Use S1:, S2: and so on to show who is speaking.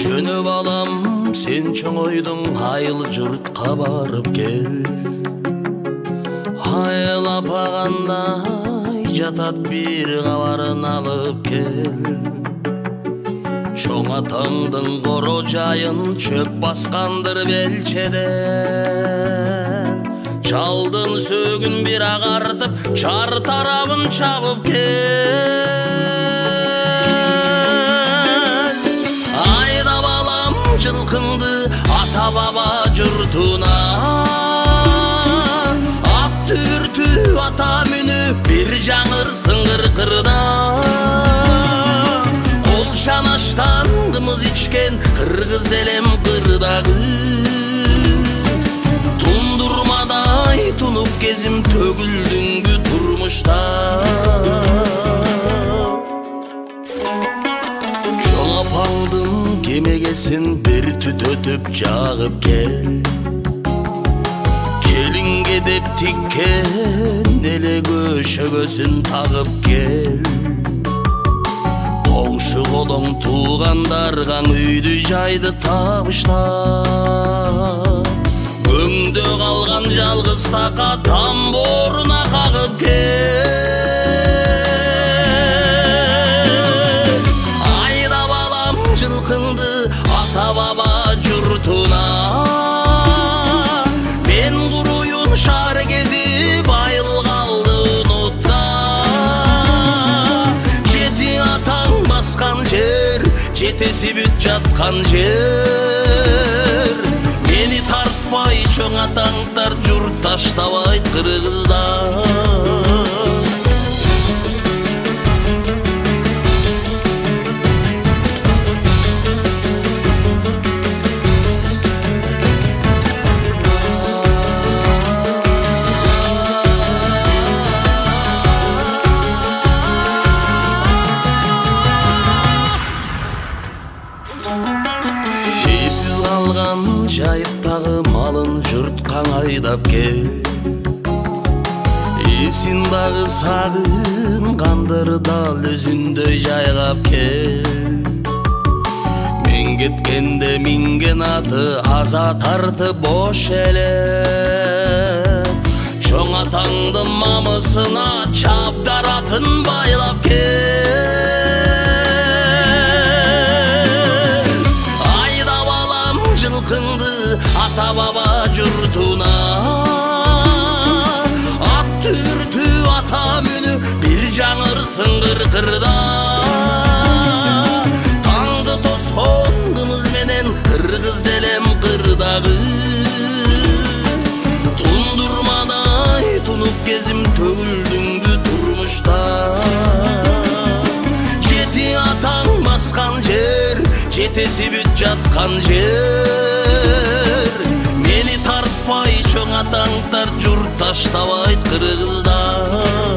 S1: Жөнө балам, сен чоңойдуң, айыл жұртқа барып кел. Айыл апағандай жатат бір қабарын алып кел. Чоң атаңдың қоро жайын чөп басқандыр белчеден. Жалдың сөгін бір ағартып, чар тарабын чабып кел. Жылқынды ата баба жұртына, ат түртү ата мүні бір жаңыр сыңғыр қырда. Қол шанаштан қымыз ичкен қырғыз елем қырдағы. Тундурмадай тунуп кезім төгілдіңгі тұрмышта. Жоғапаңдың кемегесін бір түтөтіп жағып кел. Келінге деп тиккен еле көшөгөсін тағып кел. Қоңшы қолың туғандарған үйді жайды табышта. Өңді қалған жалғыз тақа тамборына қағып кел. Ата баба жұртына, мен құруйын шар кезіп айыл қалды ұнытта. Жеті атаң басқан жер, жетесі бүт жатқан жер. Мені тартпай чоң атаңдар жұрт таштабайт қырғыздар. Есіз қалған жайықтағы малын жұрт қаңайдап кел. Есін дағы сағын қандырдал өзіндөй жайғап кел. Мен кеткенде минген аты аза тарты бош еле. Чоң атаңды мамысына чабдаратын байлап кел. Ата баба жұртына, ат түртү ата мүні бір жаңыр сыңғыр қырда. Таңды тосқан қымыз менен қырғыз елем қырдағы. Тундурмадай тунуп кезім төгілдіңгі тұрмышта. Жеті атаң басқан жер, жетесі бүт жатқан жер. Мені тартпай чоң атаңдар жұрт таштабайт қырғыздар.